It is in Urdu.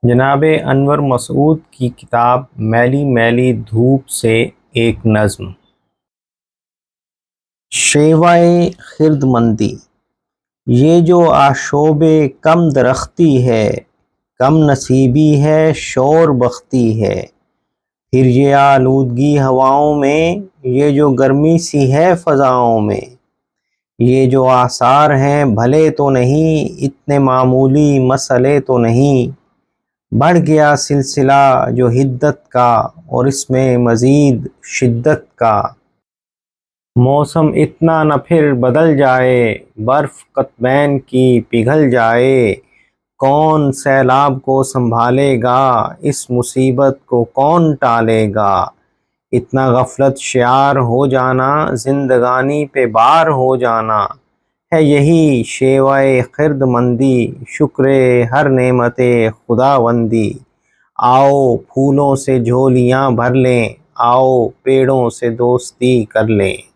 جناب انور مسعود کی کتاب میلی میلی دھوپ سے ایک نظم۔ شیوائے خرد مندی، یہ جو آشوب کم درختی ہے، کم نصیبی ہے، شور بختی ہے۔ پھر یہ آلودگی ہواؤں میں، یہ جو گرمی سی ہے فضاؤں میں۔ یہ جو آثار ہیں بھلے تو نہیں، اتنے معمولی مسئلے تو نہیں۔ بڑھ گیا سلسلہ جو حدت کا، اور اس میں مزید شدت کا۔ موسم اتنا نہ پھر بدل جائے، برف قطبین کی پگھل جائے۔ کون سیلاب کو سنبھالے گا، اس مصیبت کو کون ٹالے گا۔ اتنا غفلت شعار ہو جانا، زندگانی پہ بار ہو جانا۔ ہے یہی شیوائے خرد مندی، شکر ہر نعمت خداوندی۔ آؤ پھولوں سے جھولیاں بھر لیں، آؤ پیڑوں سے دوستی کر لیں۔